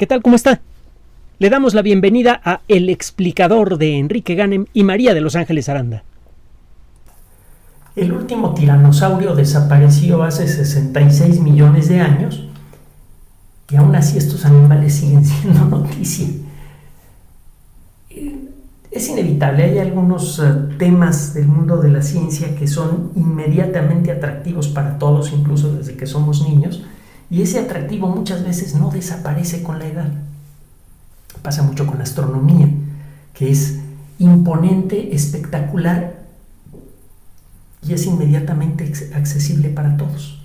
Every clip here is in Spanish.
¿Qué tal? ¿Cómo está? Le damos la bienvenida a El Explicador de Enrique Ganem y María de Los Ángeles Aranda. El último tiranosaurio desapareció hace 66 millones de años y aún así estos animales siguen siendo noticia. Es inevitable, hay algunos temas del mundo de la ciencia que son inmediatamente atractivos para todos, incluso desde que somos niños, y ese atractivo muchas veces no desaparece con la edad. Pasa mucho con la astronomía, que es imponente, espectacular y es inmediatamente accesible para todos.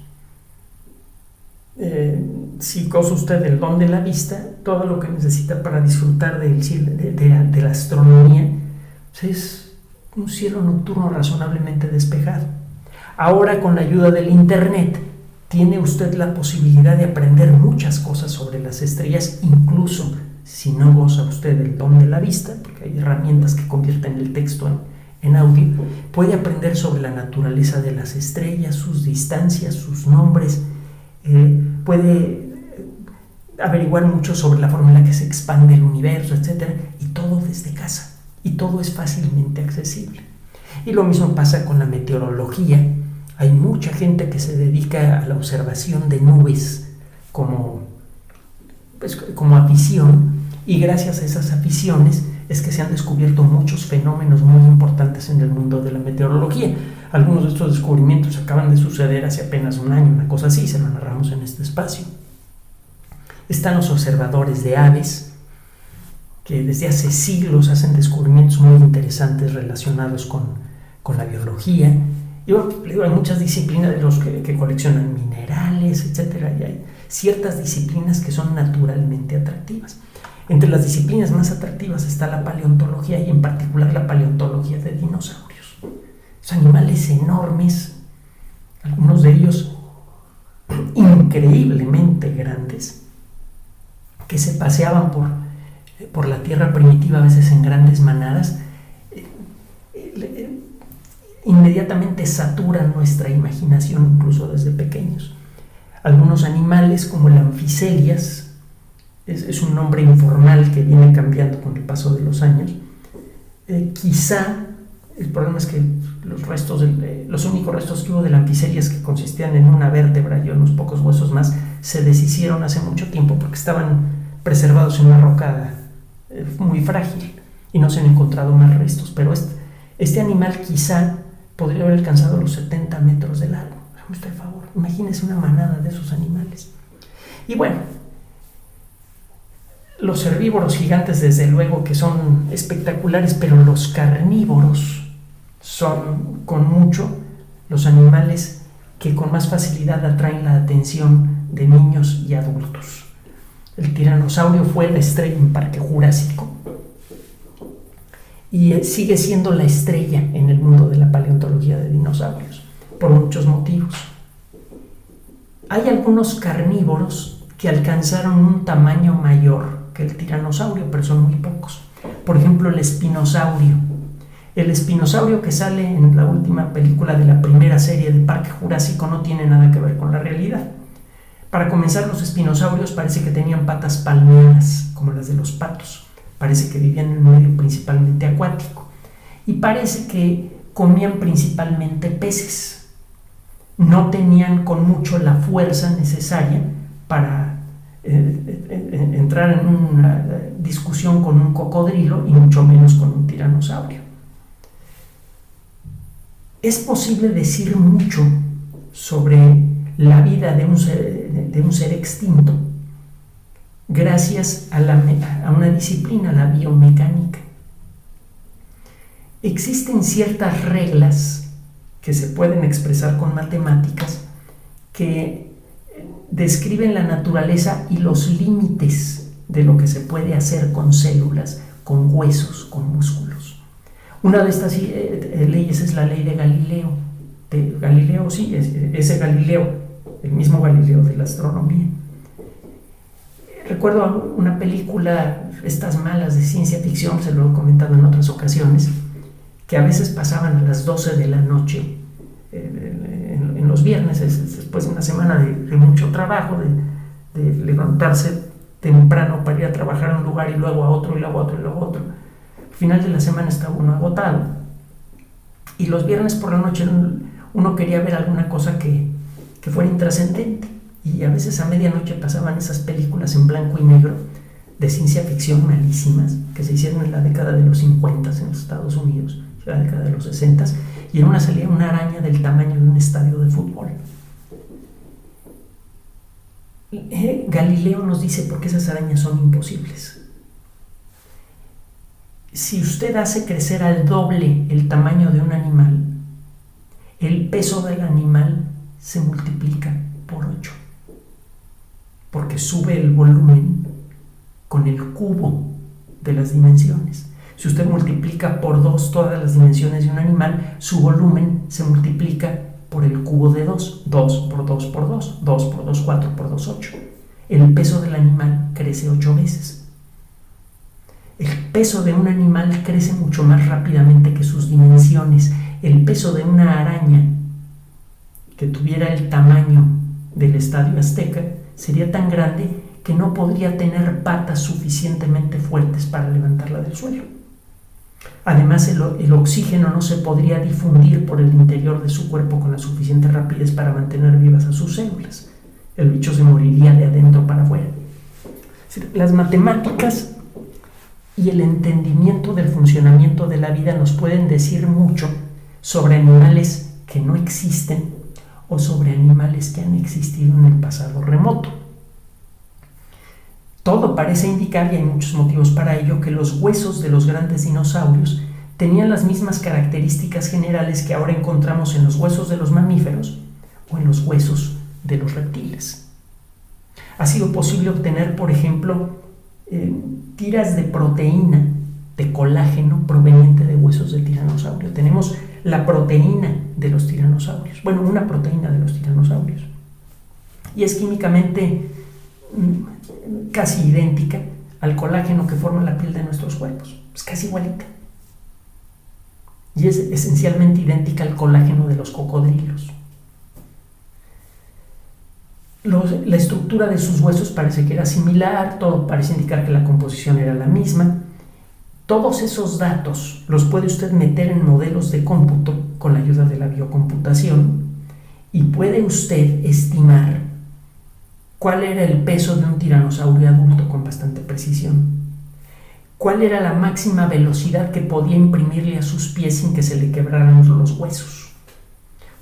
Si goza usted del don de la vista, todo lo que necesita para disfrutar de la astronomía es un cielo nocturno razonablemente despejado. Ahora, con la ayuda del internet, tiene usted la posibilidad de aprender muchas cosas sobre las estrellas, incluso si no goza usted del don de la vista, porque hay herramientas que convierten el texto en audio. Puede aprender sobre la naturaleza de las estrellas, sus distancias, sus nombres, puede averiguar mucho sobre la forma en la que se expande el universo, etc. Y todo desde casa, y todo es fácilmente accesible. Y lo mismo pasa con la meteorología. Hay mucha gente que se dedica a la observación de nubes como afición, y gracias a esas aficiones es que se han descubierto muchos fenómenos muy importantes en el mundo de la meteorología. Algunos de estos descubrimientos acaban de suceder hace apenas un año, una cosa así, se lo narramos en este espacio. Están los observadores de aves, que desde hace siglos hacen descubrimientos muy interesantes relacionados con la biología. Y bueno, hay muchas disciplinas de los que coleccionan minerales, etc. Y hay ciertas disciplinas que son naturalmente atractivas. Entre las disciplinas más atractivas está la paleontología, y en particular la paleontología de dinosaurios. Son animales enormes, algunos de ellos increíblemente grandes, que se paseaban por la tierra primitiva, a veces en grandes manadas. Inmediatamente saturan nuestra imaginación, incluso desde pequeños. Algunos animales, como el Amphiselias, es un nombre informal que viene cambiando con el paso de los años. Quizá el problema es que los únicos restos que hubo del Amphiselias, que consistían en una vértebra y unos pocos huesos más, se deshicieron hace mucho tiempo porque estaban preservados en una roca muy frágil y no se han encontrado más restos. Pero este animal quizá podría haber alcanzado los 70 metros de largo. Hágame usted el favor, imagínese una manada de esos animales. Y bueno, los herbívoros gigantes, desde luego que son espectaculares, pero los carnívoros son con mucho los animales que con más facilidad atraen la atención de niños y adultos. El tiranosaurio fue la estrella en Parque Jurásico y sigue siendo la estrella en el mundo de la paleontología de dinosaurios, por muchos motivos. Hay algunos carnívoros que alcanzaron un tamaño mayor que el tiranosaurio, pero son muy pocos. Por ejemplo, el espinosaurio. El espinosaurio que sale en la última película de la primera serie del Parque Jurásico no tiene nada que ver con la realidad. Para comenzar, los espinosaurios parece que tenían patas palmeadas, como las de los patos. Parece que vivían en un medio principalmente acuático. Y parece que comían principalmente peces. No tenían con mucho la fuerza necesaria para entrar en una discusión con un cocodrilo y mucho menos con un tiranosaurio. Es posible decir mucho sobre la vida de un ser extinto gracias a una disciplina, la biomecánica. Existen ciertas reglas que se pueden expresar con matemáticas que describen la naturaleza y los límites de lo que se puede hacer con células, con huesos, con músculos. Una de estas leyes es la ley de Galileo. Ese Galileo, el mismo Galileo de la astronomía. Recuerdo una película, estas malas de ciencia ficción, se lo he comentado en otras ocasiones, que a veces pasaban a las 12 de la noche en los viernes, después de una semana de mucho trabajo, de levantarse temprano para ir a trabajar a un lugar y luego a otro y luego a otro y luego a otro. Al final de la semana estaba uno agotado. Y los viernes por la noche uno quería ver alguna cosa que fuera intrascendente. Y a veces a medianoche pasaban esas películas en blanco y negro de ciencia ficción malísimas que se hicieron en la década de los 50 en los Estados Unidos, en la década de los 60, y en una salía una araña del tamaño de un estadio de fútbol. Galileo nos dice por qué esas arañas son imposibles. Si usted hace crecer al doble el tamaño de un animal, el peso del animal se multiplica por 8, porque sube el volumen con el cubo de las dimensiones. Si usted multiplica por 2 todas las dimensiones de un animal, su volumen se multiplica por el cubo de 2. 2 por 2 por 2, 2 por 2, 4 por 2, 8. El peso del animal crece 8 veces. El peso de un animal crece mucho más rápidamente que sus dimensiones. El peso de una araña que tuviera el tamaño del Estadio Azteca sería tan grande que no podría tener patas suficientemente fuertes para levantarla del suelo. Además, el oxígeno no se podría difundir por el interior de su cuerpo con la suficiente rapidez para mantener vivas a sus células. El bicho se moriría de adentro para afuera. Las matemáticas y el entendimiento del funcionamiento de la vida nos pueden decir mucho sobre animales que no existen o sobre animales que han existido en el pasado remoto. Todo parece indicar, y hay muchos motivos para ello, que los huesos de los grandes dinosaurios tenían las mismas características generales que ahora encontramos en los huesos de los mamíferos o en los huesos de los reptiles. Ha sido posible obtener, por ejemplo, tiras de proteína, de colágeno proveniente de huesos de tiranosaurio. Tenemos la proteína de los tiranosaurios, bueno, una proteína de los tiranosaurios, y es químicamente casi idéntica al colágeno que forma la piel de nuestros cuerpos. Es casi igualita. Y es esencialmente idéntica al colágeno de los cocodrilos. La estructura de sus huesos parece que era similar, todo parece indicar que la composición era la misma. Todos esos datos los puede usted meter en modelos de cómputo con la ayuda de la biocomputación y puede usted estimar cuál era el peso de un tiranosaurio adulto con bastante precisión, cuál era la máxima velocidad que podía imprimirle a sus pies sin que se le quebraran los huesos,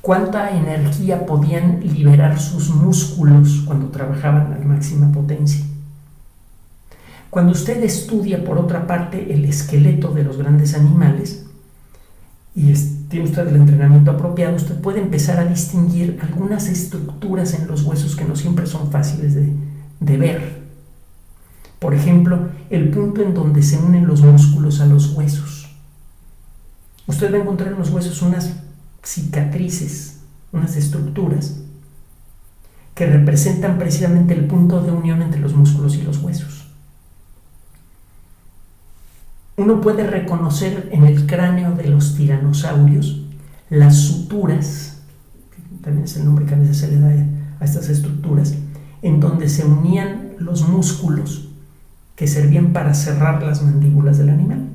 cuánta energía podían liberar sus músculos cuando trabajaban a la máxima potencia. Cuando usted estudia, por otra parte, el esqueleto de los grandes animales y tiene usted el entrenamiento apropiado, usted puede empezar a distinguir algunas estructuras en los huesos que no siempre son fáciles de ver. Por ejemplo, el punto en donde se unen los músculos a los huesos. Usted va a encontrar en los huesos unas cicatrices, unas estructuras que representan precisamente el punto de unión entre los músculos y los huesos. Uno puede reconocer en el cráneo de los tiranosaurios las suturas, que también es el nombre que a veces se le da a estas estructuras, en donde se unían los músculos que servían para cerrar las mandíbulas del animal.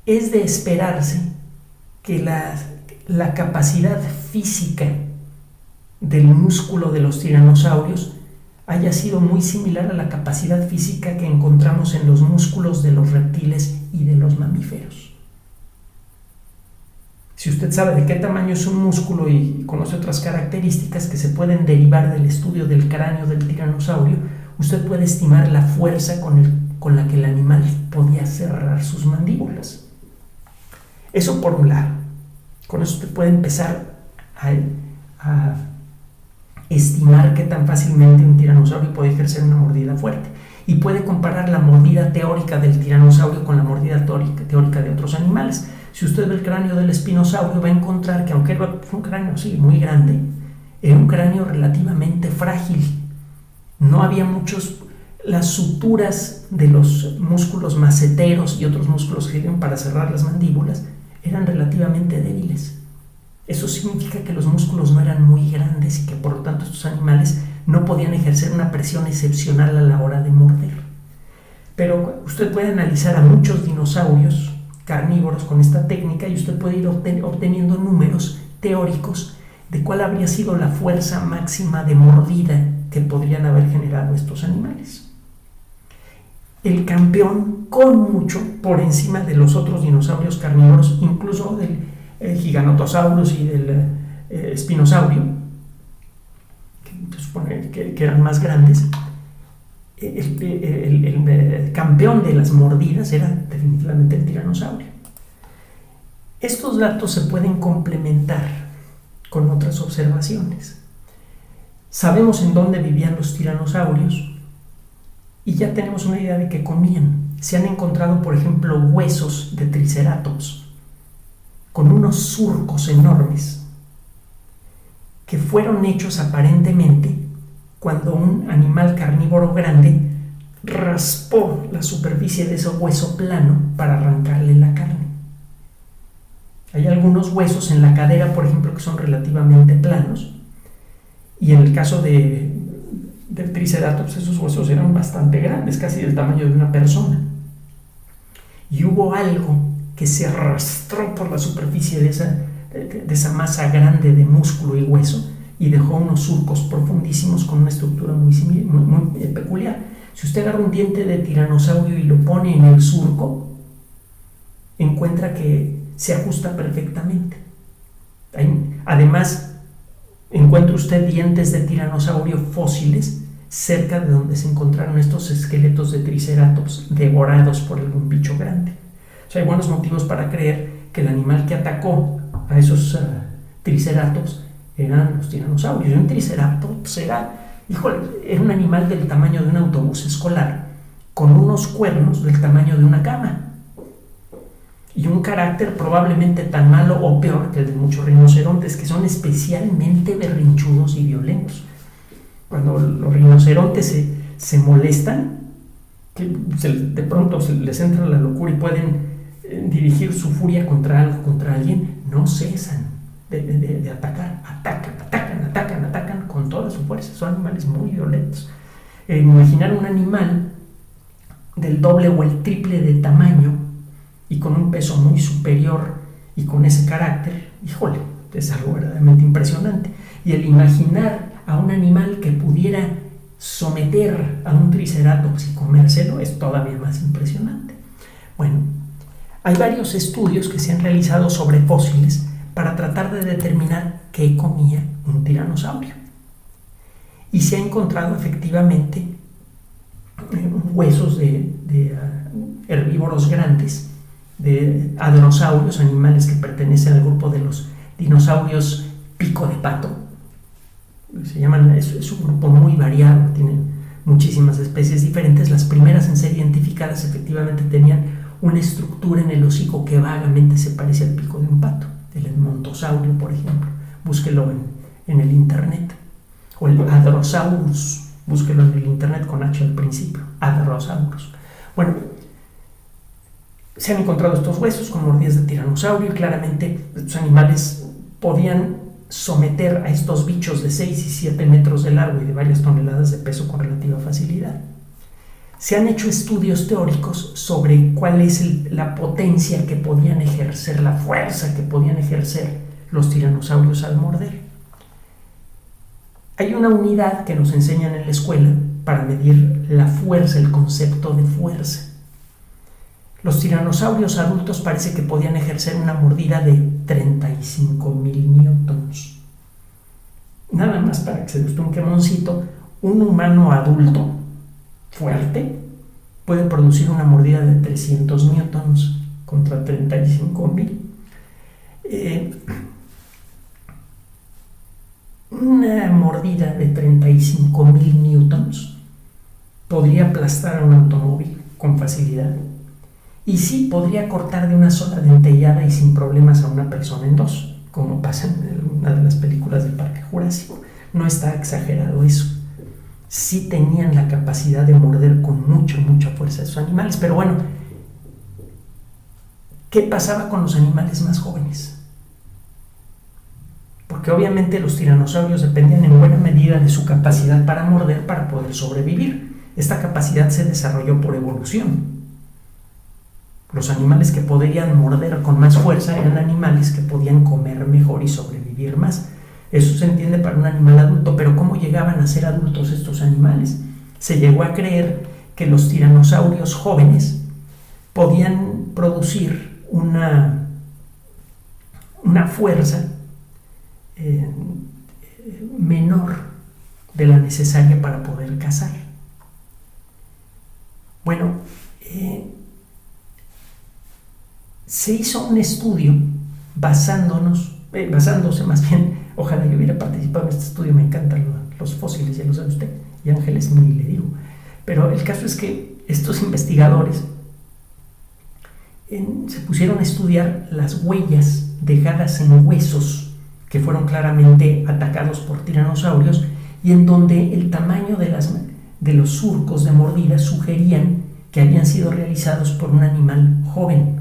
Es de esperarse que la capacidad física del músculo de los tiranosaurios haya sido muy similar a la capacidad física que encontramos en los músculos de los reptiles y de los mamíferos. Si usted sabe de qué tamaño es un músculo y conoce otras características que se pueden derivar del estudio del cráneo del tiranosaurio, usted puede estimar la fuerza con la que el animal podía cerrar sus mandíbulas. Eso por un lado. Con eso usted puede empezar a estimar qué tan fácilmente un tiranosaurio puede ejercer una mordida fuerte, y puede comparar la mordida teórica del tiranosaurio con la mordida teórica de otros animales. Si usted ve el cráneo del espinosaurio, va a encontrar que, aunque fue un cráneo sí, muy grande, era un cráneo relativamente frágil. No había las suturas de los músculos maceteros y otros músculos que sirven para cerrar las mandíbulas eran relativamente débiles. Eso significa que los músculos no eran muy grandes y que por lo tanto estos animales no podían ejercer una presión excepcional a la hora de morder. Pero usted puede analizar a muchos dinosaurios carnívoros con esta técnica y usted puede ir obteniendo números teóricos de cuál habría sido la fuerza máxima de mordida que podrían haber generado estos animales. El campeón, con mucho por encima de los otros dinosaurios carnívoros, incluso del Giganotosaurus y del Spinosaurio, que se supone que eran más grandes, el campeón de las mordidas era definitivamente el tiranosaurio. Estos datos se pueden complementar con otras observaciones. Sabemos en dónde vivían los tiranosaurios y ya tenemos una idea de qué comían. Se han encontrado, por ejemplo, huesos de triceratops con unos surcos enormes que fueron hechos aparentemente cuando un animal carnívoro grande raspó la superficie de ese hueso plano para arrancarle la carne. Hay algunos huesos en la cadera, por ejemplo, que son relativamente planos, y en el caso del triceratops esos huesos eran bastante grandes, casi del tamaño de una persona. Y hubo algo que se arrastró por la superficie de esa masa grande de músculo y hueso y dejó unos surcos profundísimos con una estructura muy peculiar. Si usted agarra un diente de tiranosaurio y lo pone en el surco, encuentra que se ajusta perfectamente. Además, encuentra usted dientes de tiranosaurio fósiles cerca de donde se encontraron estos esqueletos de triceratops devorados por algún bicho grande. O sea, hay buenos motivos para creer que el animal que atacó a esos triceratops eran los tiranosaurios. Y un triceratops era un animal del tamaño de un autobús escolar con unos cuernos del tamaño de una cama y un carácter probablemente tan malo o peor que el de muchos rinocerontes, que son especialmente berrinchudos y violentos. Cuando los rinocerontes se molestan, de pronto les entra la locura y pueden dirigir su furia contra algo, contra alguien, no cesan de atacar. Atacan con toda su fuerza. Son animales muy violentos. Imaginar un animal del doble o el triple de tamaño y con un peso muy superior y con ese carácter, híjole, es algo verdaderamente impresionante. Y el imaginar a un animal que pudiera someter a un triceratops y comérselo es todavía más impresionante. Bueno, hay varios estudios que se han realizado sobre fósiles para tratar de determinar qué comía un tiranosaurio. Y se ha encontrado efectivamente huesos de herbívoros grandes, de hadrosaurios, animales que pertenecen al grupo de los dinosaurios pico de pato. Es un grupo muy variado, tienen muchísimas especies diferentes. Las primeras en ser identificadas efectivamente tenían una estructura en el hocico que vagamente se parece al pico de un pato, el edmontosaurio, por ejemplo. Búsquelo en el internet. O el Hadrosaurus, búsquelo en el internet con H al principio, Hadrosaurus. Bueno, se han encontrado estos huesos con mordidas de tiranosaurio y claramente estos animales podían someter a estos bichos de 6 y 7 metros de largo y de varias toneladas de peso con relativa facilidad. Se han hecho estudios teóricos sobre cuál es la potencia que podían ejercer, la fuerza que podían ejercer los tiranosaurios al morder. Hay una unidad que nos enseñan en la escuela para medir la fuerza, el concepto de fuerza. Los tiranosaurios adultos parece que podían ejercer una mordida de 35,000 newtons. Nada más para que se guste un quemoncito, un humano adulto fuerte puede producir una mordida de 300 newtons contra 35,000. Una mordida de 35,000 newtons podría aplastar a un automóvil con facilidad. Y sí podría cortar de una sola dentellada y sin problemas a una persona en dos, como pasa en una de las películas del Parque Jurásico. No está exagerado eso. Sí tenían la capacidad de morder con mucha fuerza a esos animales. Pero bueno, ¿qué pasaba con los animales más jóvenes? porque obviamente los tiranosaurios dependían en buena medida de su capacidad para morder para poder sobrevivir. Esta capacidad se desarrolló por evolución. Los animales que podían morder con más fuerza eran animales que podían comer mejor y sobrevivir más. Eso se entiende para un animal adulto, pero ¿cómo llegaban a ser adultos estos animales? Se llegó a creer que los tiranosaurios jóvenes podían producir una fuerza menor de la necesaria para poder cazar. Bueno, se hizo un estudio basándose más bien, ojalá yo hubiera participado en este estudio, me encantan los fósiles, ya lo sabe usted, y Ángeles ni le digo, pero el caso es que estos investigadores se pusieron a estudiar las huellas dejadas en huesos que fueron claramente atacados por tiranosaurios y en donde el tamaño de los surcos de mordida sugerían que habían sido realizados por un animal joven.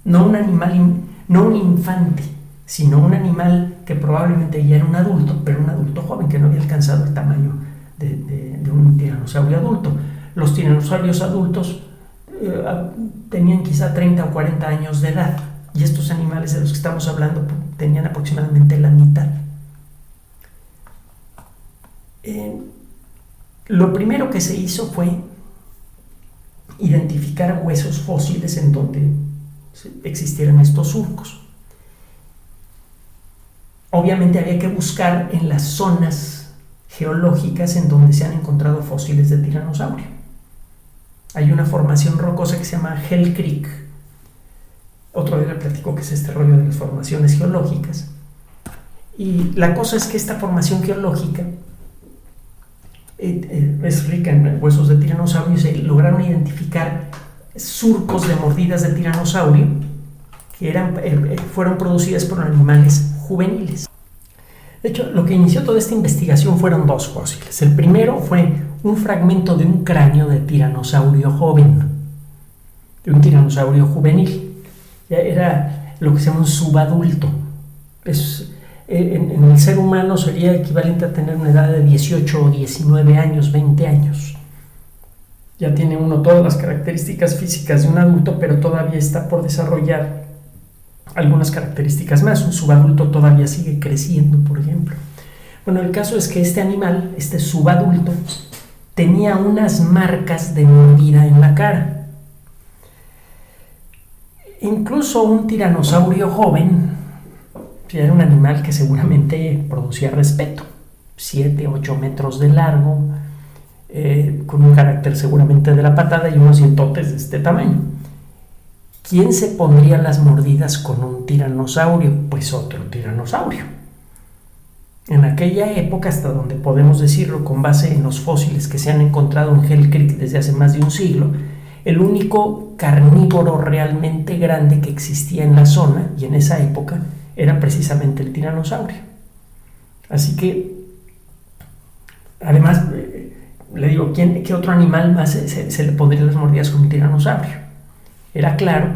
No un infante, sino un animal que probablemente ya era un adulto, pero un adulto joven que no había alcanzado el tamaño de un tiranosaurio adulto. Los tiranosaurios adultos tenían quizá 30 o 40 años de edad y estos animales de los que estamos hablando tenían aproximadamente la mitad. Lo primero que se hizo fue identificar huesos fósiles en donde existieran estos surcos. Obviamente había que buscar en las zonas geológicas en donde se han encontrado fósiles de tiranosaurio. Hay una formación rocosa que se llama Hell Creek. Otro día le platico que es este rollo de las formaciones geológicas. Y la cosa es que esta formación geológica es rica en huesos de tiranosaurio y se lograron identificar surcos de mordidas de tiranosaurio que fueron producidas por animales juveniles. De hecho, lo que inició toda esta investigación fueron dos fósiles. El primero fue un fragmento de un cráneo de tiranosaurio joven, de un tiranosaurio juvenil. Ya era lo que se llama un subadulto. En el ser humano sería equivalente a tener una edad de 18 o 19 años, 20 años. Ya tiene uno todas las características físicas de un adulto, pero todavía está por desarrollar algunas características más. Un subadulto todavía sigue creciendo, por ejemplo. Bueno, el caso es que este animal, este subadulto, tenía unas marcas de mordida en la cara. Incluso un tiranosaurio joven era un animal que seguramente producía respeto, 7, 8 metros de largo, con un carácter seguramente de la patada y unos dientotes de este tamaño. ¿Quién se pondría las mordidas con un tiranosaurio? Pues otro tiranosaurio. En aquella época, hasta donde podemos decirlo con base en los fósiles que se han encontrado en Hell Creek desde hace más de un siglo, el único carnívoro realmente grande que existía en la zona y en esa época era precisamente el tiranosaurio. Así que, además, le digo, ¿qué otro animal más se le pondría las mordidas con un tiranosaurio? Era claro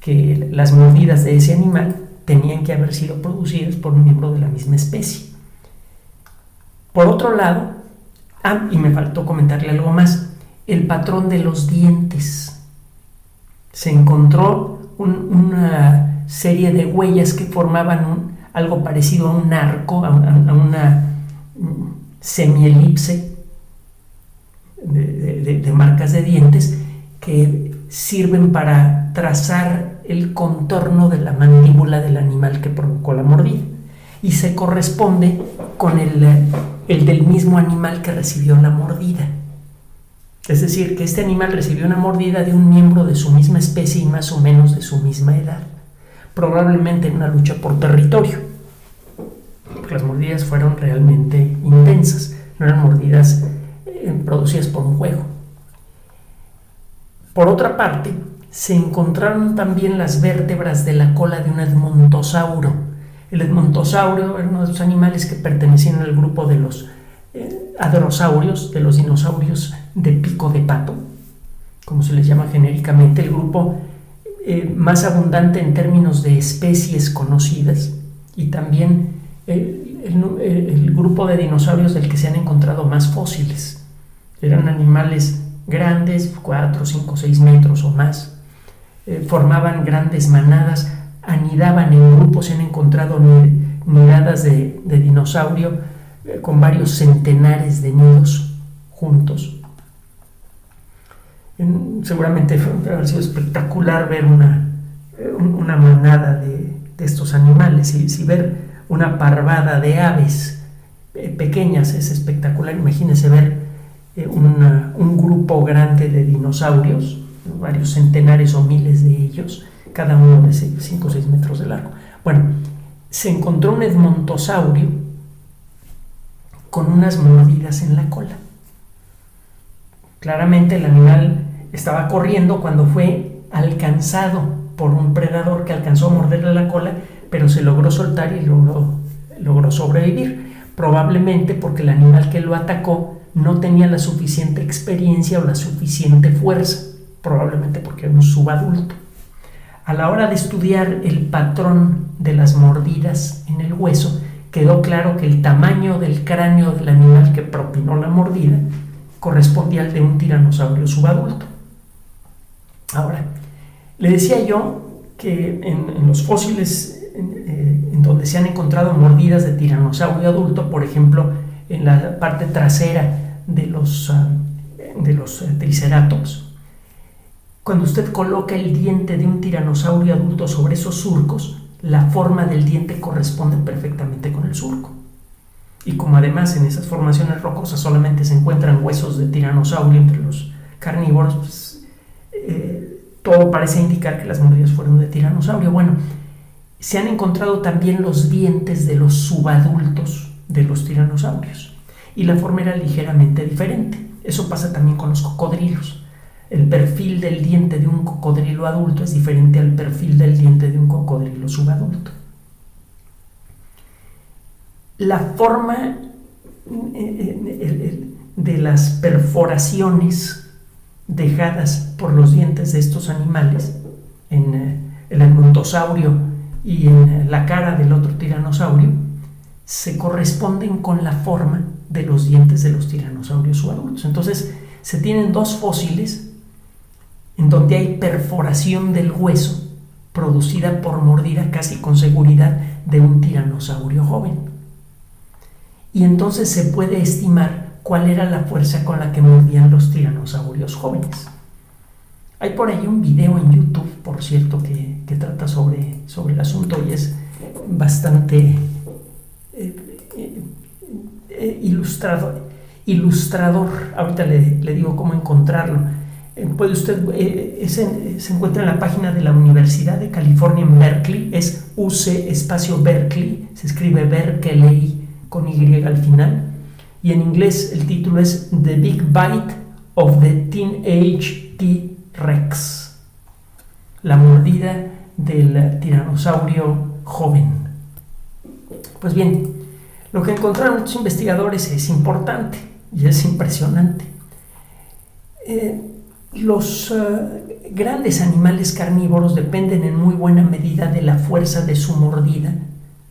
que las mordidas de ese animal tenían que haber sido producidas por un miembro de la misma especie. Por otro lado, y me faltó comentarle algo más, el patrón de los dientes. Se encontró una serie de huellas que formaban algo parecido a un arco, a una semielipse de marcas de dientes que sirven para trazar el contorno de la mandíbula del animal que provocó la mordida y se corresponde con el del mismo animal que recibió la mordida. Es decir, que este animal recibió una mordida de un miembro de su misma especie y más o menos de su misma edad, probablemente en una lucha por territorio, porque las mordidas fueron realmente intensas, no eran mordidas producidas por un juego. Por otra parte, se encontraron también las vértebras de la cola de un edmontosauro. El edmontosaurio era uno de los animales que pertenecían al grupo de los hadrosaurios, de los dinosaurios de pico de pato, como se les llama genéricamente, el grupo más abundante en términos de especies conocidas y también el grupo de dinosaurios del que se han encontrado más fósiles. Eran animales grandes, 4, 5, 6 metros o más. Formaban grandes manadas, anidaban en grupos. Se han encontrado nidadas de dinosaurio con varios centenares de nidos juntos. Seguramente debe haber sido espectacular ver una manada de estos animales, y si ver una parvada de aves pequeñas es espectacular. Imagínense ver un grupo grande de dinosaurios, varios centenares o miles de ellos, cada uno de 5 o 6 metros de largo. Bueno, se encontró un edmontosaurio con unas mordidas en la cola. Claramente el animal estaba corriendo cuando fue alcanzado por un predador que alcanzó a morderle la cola, pero se logró soltar y logró sobrevivir. Probablemente porque el animal que lo atacó no tenía la suficiente experiencia o la suficiente fuerza, probablemente porque era un subadulto. A la hora de estudiar el patrón de las mordidas en el hueso, quedó claro que el tamaño del cráneo del animal que propinó la mordida correspondía al de un tiranosaurio subadulto. Ahora, le decía yo que en los fósiles en donde se han encontrado mordidas de tiranosaurio adulto, por ejemplo, en la parte trasera de los triceratops, cuando usted coloca el diente de un tiranosaurio adulto sobre esos surcos, la forma del diente corresponde perfectamente con el surco. Y como además en esas formaciones rocosas solamente se encuentran huesos de tiranosaurio entre los carnívoros, pues, todo parece indicar que las mordidas fueron de tiranosaurio. Bueno, se han encontrado también los dientes de los subadultos de los tiranosaurios, y la forma era ligeramente diferente. Eso pasa también con los cocodrilos. El perfil del diente de un cocodrilo adulto es diferente al perfil del diente de un cocodrilo subadulto. La forma de las perforaciones dejadas por los dientes de estos animales en el edmontosaurio y en la cara del otro tiranosaurio se corresponden con la forma de los dientes de los tiranosaurios subadultos. Entonces se tienen dos fósiles en donde hay perforación del hueso producida por mordida casi con seguridad de un tiranosaurio joven. Y entonces se puede estimar cuál era la fuerza con la que mordían los tiranosaurios jóvenes. Hay por ahí un video en YouTube, por cierto, que trata sobre el asunto, y es bastante ilustrador. Ahorita le digo cómo encontrarlo. Puede usted, se encuentra en la página de la Universidad de California en Berkeley, es UC espacio Berkeley, se escribe Berkeley con Y al final, y en inglés el título es The Big Bite of the Teenage T-Rex, la mordida del tiranosaurio joven. Pues bien, lo que encontraron estos investigadores es importante y es impresionante. Los grandes animales carnívoros dependen en muy buena medida de la fuerza de su mordida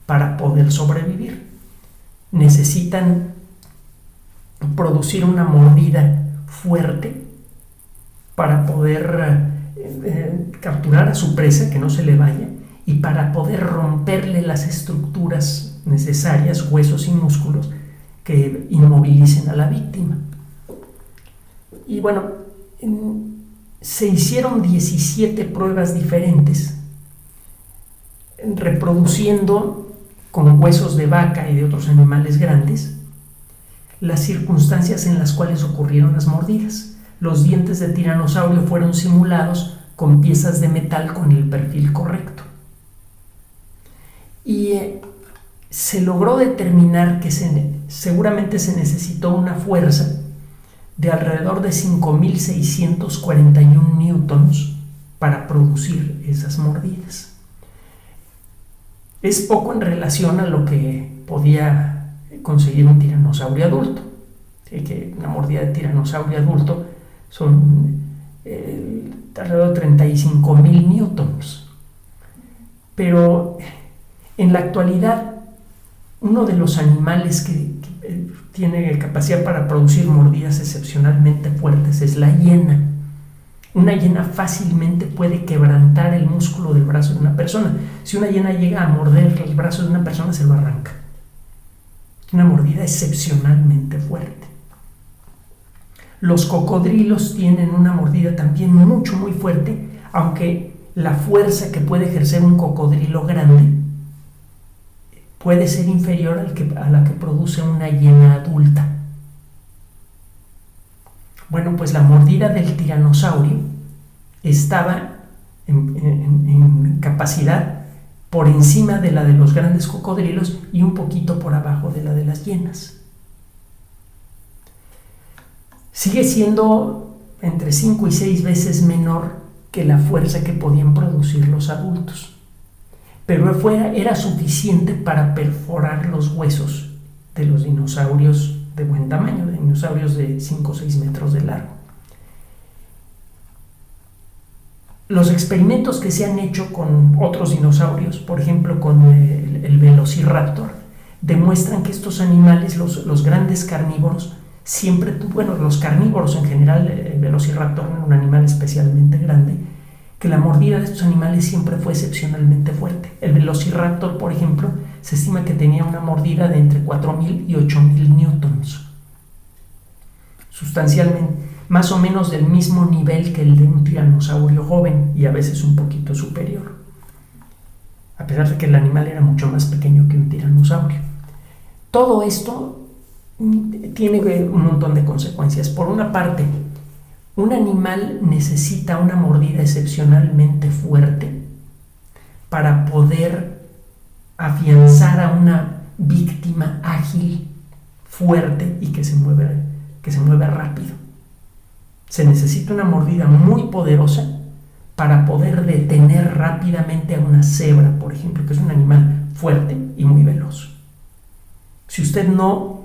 para poder sobrevivir. Necesitan producir una mordida fuerte para poder capturar a su presa, que no se le vaya, y para poder romperle las estructuras necesarias, huesos y músculos, que inmovilicen a la víctima. Y bueno, se hicieron 17 pruebas diferentes reproduciendo con huesos de vaca y de otros animales grandes las circunstancias en las cuales ocurrieron las mordidas. Los dientes de tiranosaurio fueron simulados con piezas de metal con el perfil correcto, y se logró determinar que seguramente se necesitó una fuerza de alrededor de 5.641 newtons para producir esas mordidas. Es poco en relación a lo que podía conseguir un tiranosaurio adulto, que una mordida de tiranosaurio adulto son alrededor de 35.000 newtons. Pero en la actualidad Uno de los animales que tiene capacidad para producir mordidas excepcionalmente fuertes es la hiena. Una hiena fácilmente puede quebrantar el músculo del brazo de una persona. Si una hiena llega a morder el brazo de una persona, se lo arranca. Es una mordida excepcionalmente fuerte. Los cocodrilos tienen una mordida también muy fuerte, aunque la fuerza que puede ejercer un cocodrilo grande puede ser inferior a la que produce una hiena adulta. Bueno, pues la mordida del tiranosaurio estaba en capacidad por encima de la de los grandes cocodrilos y un poquito por abajo de la de las hienas. Sigue siendo entre 5 y 6 veces menor que la fuerza que podían producir los adultos, pero era suficiente para perforar los huesos de los dinosaurios de buen tamaño, de dinosaurios de 5 o 6 metros de largo. Los experimentos que se han hecho con otros dinosaurios, por ejemplo con el Velociraptor, demuestran que estos animales, los grandes carnívoros, los carnívoros en general, el Velociraptor era un animal especialmente grande, que la mordida de estos animales siempre fue excepcionalmente fuerte. El Velociraptor, por ejemplo, se estima que tenía una mordida de entre 4.000 y 8.000 newtons. Sustancialmente, más o menos del mismo nivel que el de un tiranosaurio joven y a veces un poquito superior, a pesar de que el animal era mucho más pequeño que un tiranosaurio. Todo esto tiene un montón de consecuencias. Por una parte, un animal necesita una mordida excepcionalmente fuerte para poder afianzar a una víctima ágil, fuerte y que se mueve rápido. Se necesita una mordida muy poderosa para poder detener rápidamente a una cebra, por ejemplo, que es un animal fuerte y muy veloz. Si usted no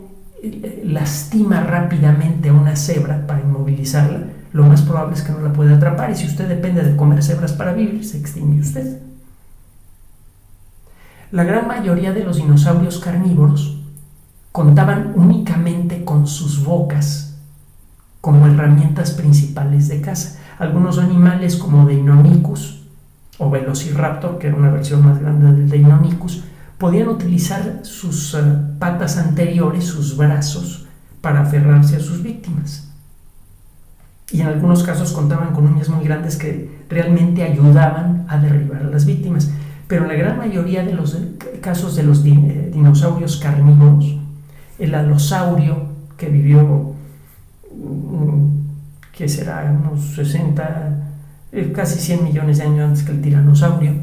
lastima rápidamente a una cebra para inmovilizarla, lo más probable es que no la pueda atrapar, y si usted depende de comer cebras para vivir, se extingue usted. La gran mayoría de los dinosaurios carnívoros contaban únicamente con sus bocas como herramientas principales de caza. Algunos animales como Deinonychus o Velociraptor, que era una versión más grande del Deinonychus, podían utilizar sus patas anteriores, sus brazos, para aferrarse a sus víctimas. Y en algunos casos contaban con uñas muy grandes que realmente ayudaban a derribar a las víctimas. Pero en la gran mayoría de los casos de los dinosaurios carnívoros, el alosaurio, que vivió, que será unos 60, casi 100 millones de años antes que el tiranosaurio,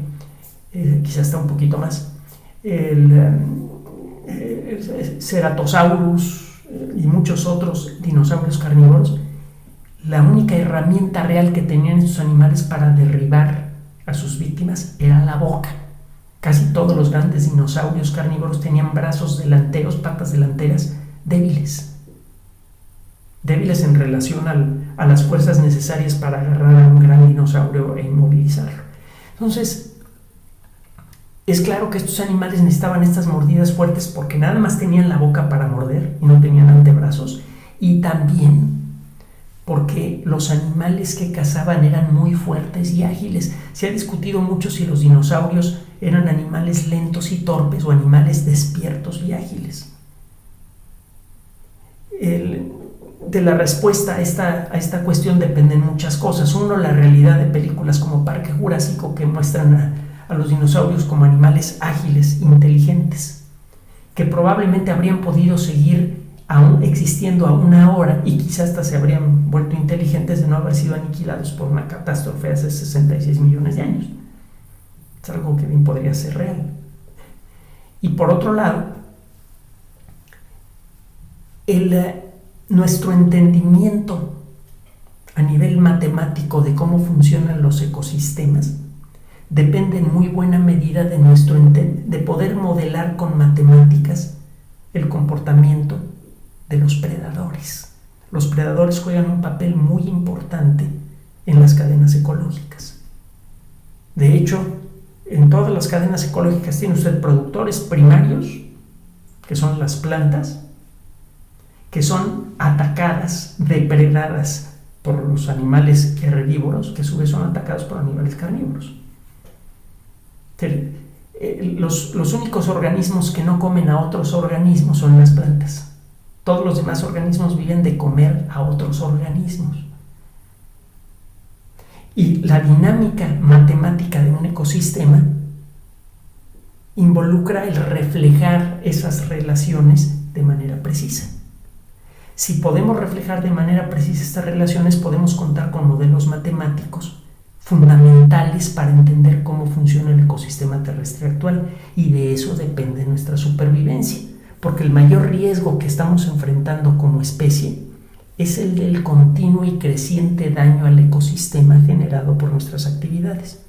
quizás hasta un poquito más, el Ceratosaurus y muchos otros dinosaurios carnívoros, la única herramienta real que tenían estos animales para derribar a sus víctimas era la boca. Casi todos los grandes dinosaurios carnívoros tenían brazos delanteros, patas delanteras débiles en relación a las fuerzas necesarias para agarrar a un gran dinosaurio e inmovilizarlo. Entonces, es claro que estos animales necesitaban estas mordidas fuertes porque nada más tenían la boca para morder y no tenían antebrazos, y también porque los animales que cazaban eran muy fuertes y ágiles. Se ha discutido mucho si los dinosaurios eran animales lentos y torpes o animales despiertos y ágiles. De la respuesta a esta cuestión dependen muchas cosas. Uno, la realidad de películas como Parque Jurásico, que muestran a los dinosaurios como animales ágiles, inteligentes, que probablemente habrían podido seguir aún existiendo aún ahora, y quizás hasta se habrían vuelto inteligentes de no haber sido aniquilados por una catástrofe hace 66 millones de años. Es algo que bien podría ser real. Y por otro lado, nuestro entendimiento a nivel matemático de cómo funcionan los ecosistemas depende en muy buena medida de poder modelar con matemáticas el comportamiento de los predadores. Los predadores juegan un papel muy importante en las cadenas ecológicas. De hecho, en todas las cadenas ecológicas tiene usted productores primarios que son las plantas, que son atacadas, depredadas por los animales herbívoros, que a su vez son atacados por animales carnívoros. Los únicos organismos que no comen a otros organismos son las plantas. Todos los demás organismos viven de comer a otros organismos. Y la dinámica matemática de un ecosistema involucra el reflejar esas relaciones de manera precisa. Si podemos reflejar de manera precisa estas relaciones, podemos contar con modelos matemáticos fundamentales para entender cómo funciona el ecosistema terrestre actual, y de eso depende nuestra supervivencia, porque el mayor riesgo que estamos enfrentando como especie es el del continuo y creciente daño al ecosistema generado por nuestras actividades.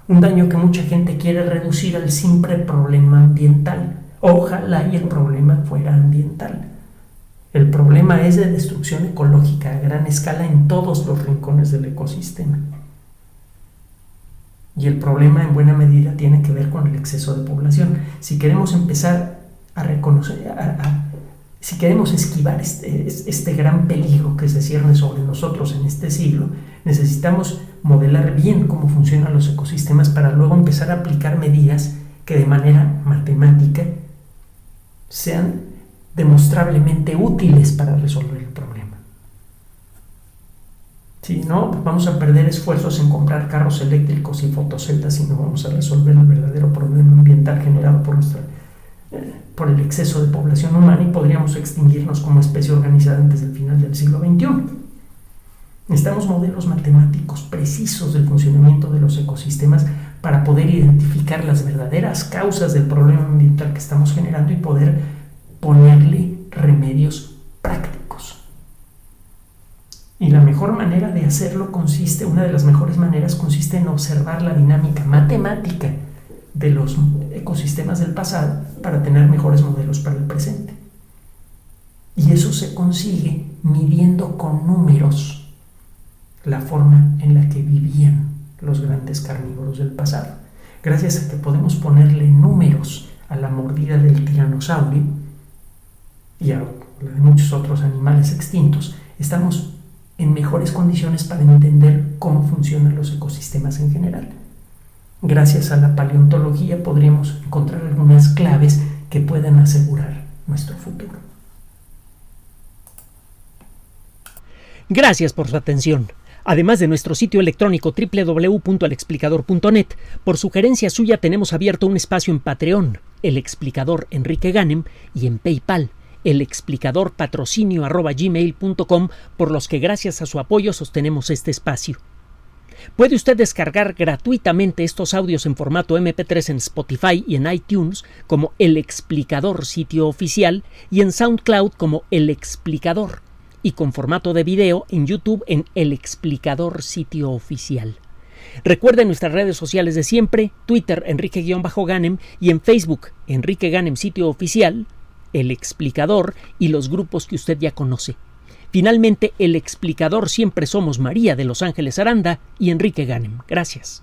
Un daño que mucha gente quiere reducir al simple problema ambiental. Ojalá y el problema fuera ambiental. El problema es de destrucción ecológica a gran escala en todos los rincones del ecosistema. Y el problema en buena medida tiene que ver con el exceso de población. Si queremos empezar a reconocer, si queremos esquivar este gran peligro que se cierne sobre nosotros en este siglo, necesitamos modelar bien cómo funcionan los ecosistemas para luego empezar a aplicar medidas que de manera matemática sean demostrablemente útiles para resolver el problema. Si no, vamos a perder esfuerzos en comprar carros eléctricos y fotoceldas y no vamos a resolver el verdadero problema ambiental generado por el exceso de población humana, y podríamos extinguirnos como especie organizada antes del final del siglo XXI. Necesitamos modelos matemáticos precisos del funcionamiento de los ecosistemas para poder identificar las verdaderas causas del problema ambiental que estamos generando y poder ponerle remedios prácticos. Y la mejor manera de hacerlo una de las mejores maneras consiste en observar la dinámica matemática de los ecosistemas del pasado para tener mejores modelos para el presente. Y eso se consigue midiendo con números la forma en la que vivían los grandes carnívoros del pasado. Gracias a que podemos ponerle números a la mordida del tiranosaurio y a la de muchos otros animales extintos, estamos en mejores condiciones para entender cómo funcionan los ecosistemas en general. Gracias a la paleontología podríamos encontrar algunas claves que puedan asegurar nuestro futuro. Gracias por su atención. Además de nuestro sitio electrónico www.alexplicador.net, por sugerencia suya tenemos abierto un espacio en Patreon, El Explicador Enrique Ganem, y en PayPal, elexplicadorpatrocinio@gmail.com, por los que gracias a su apoyo sostenemos este espacio. Puede usted descargar gratuitamente estos audios en formato MP3 en Spotify y en iTunes como El Explicador Sitio Oficial, y en SoundCloud como El Explicador, y con formato de video en YouTube en El Explicador Sitio Oficial. Recuerde nuestras redes sociales de siempre: Twitter Enrique-Ganem, y en Facebook Enrique Ganem Sitio Oficial, El Explicador y los grupos que usted ya conoce. Finalmente, El Explicador siempre somos María de Los Ángeles Aranda y Enrique Ganem. Gracias.